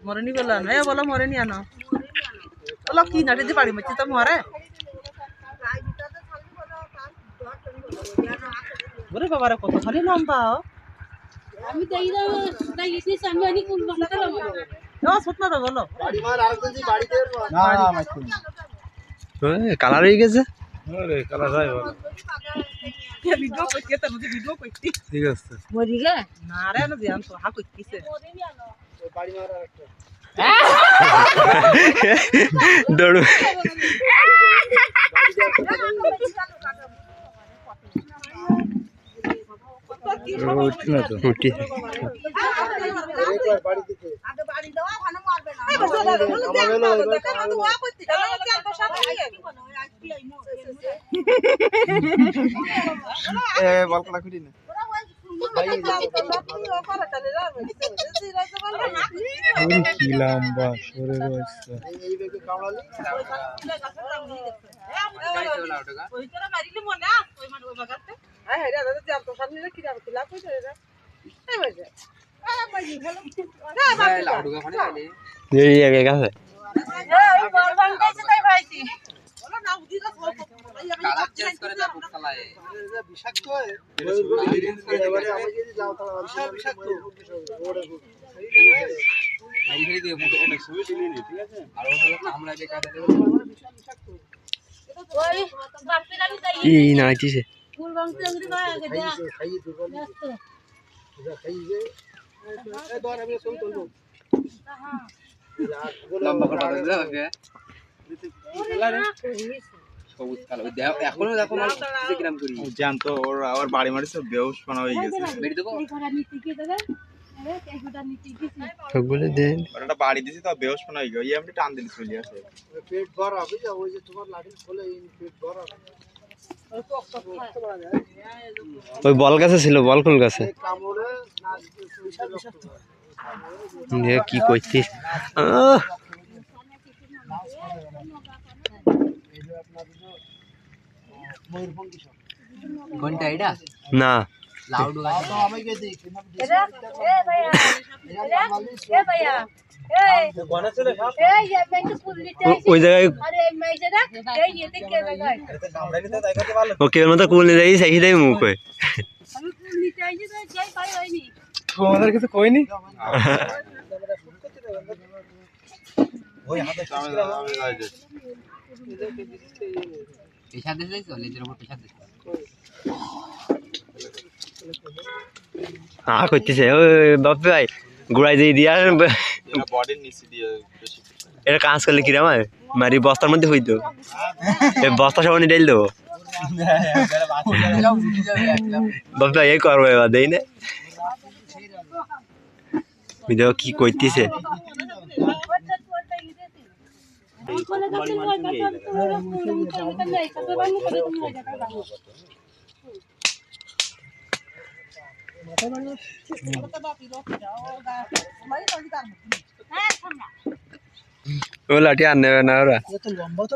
মরেনি বললো না, বলো মরেনি আনো বলো কি নাটি দিয়ে বাড়ি মারছি তো মরে ওরে বাবারে কতখানি লম্বা আমি তো এইটা দেখি সামনে আনি কোন বানাতে লাগবে ও সুতনা তো বলো বাড়ি মার আরেকজন জি বাড়িতে না না মাইছি কালার হয়ে গেছে আরে কালা যায় বলো ভিডিও করতে তার মধ্যে ভিডিও করতে ঠিক আছে মরি গে না রে না জান তো হা করতেছে বাড়ি মার আরেকটা দৌড় উঠি একবার বাড়ি দিতে আগে বাড়ি দাও ভালো মারবে না বলকলা খুঁটি না কি লম্বা সরে রয়েছে এই বেগে কামড়ালি গেছে বিষাক্ত এবারে আমি যদি যাও তাহলে বিষাক্ত কি নাইতিছে ফুল বাংতে লাগি না আগে যা খাইয়ে দেবো খাইয়ে ধর আমি সব তুলবো লম্বা কটা লাগে সবুজ কালো এখনো দেখো মানে কিরাম করি জানতো ওর আবার বাড়ি মারিছে বেহুশ পানা হয়ে গেছে বেরি দেবো এই ঘোড়া নিতে কি দেবে আরে এই ঘোড়া নিতে কি সবগুলো দেন ওটা বাড়ি দিছি তো বেহুশ পানা হয়ে গেল এই আমি টান দিলি চলে আসে পেট ভরা হবে যা ওই যে তোমার লাঠি খোলে এই পেট ভরা ওই বল গাছে ছিল বল কোন গাছে কামড়ে না কি কইছিস ঘন্টা এটা না লাউড গাছ তো আমি কে দেখি এ ভাইয়া এ ভাইয়া এই গনা চলে খাও এই ये मैं तो फुल लेते आई ওই জায়গায় अरे मैं जरा ये देख के लगा আরে কামড়াই নিতে দেখাতে ভালো ও কেবল মতো কুল নিয়ে যাই সেই দেই মুখ হয়ে আমি फुल लेते आई तो যাই পাই হয়নি তোমাদের কিছু কইনি ওই হাতে সামনে আমি যাই দে পেশা দিছ যাইছো লেজের উপর পেশা দিছ কইতেছে ওই বাপে ভাই গুড়াই দিয়ে দিয়া বডির নিচে দিয়ে বেশি এটা কাজ করলে কিরাম হয় মারি বস্তার মধ্যে হইতো এই বস্তা সবাই ডাইল দেবো বাপে ভাই এই করবো এবার দেই না দেখো কি কইতেছে কোন গাছের হয় কাটা তো নাই কাটা বানি করে তুমি হয়ে যাবে ও লাঠি আর নেবে না ওরা এত লম্বা তো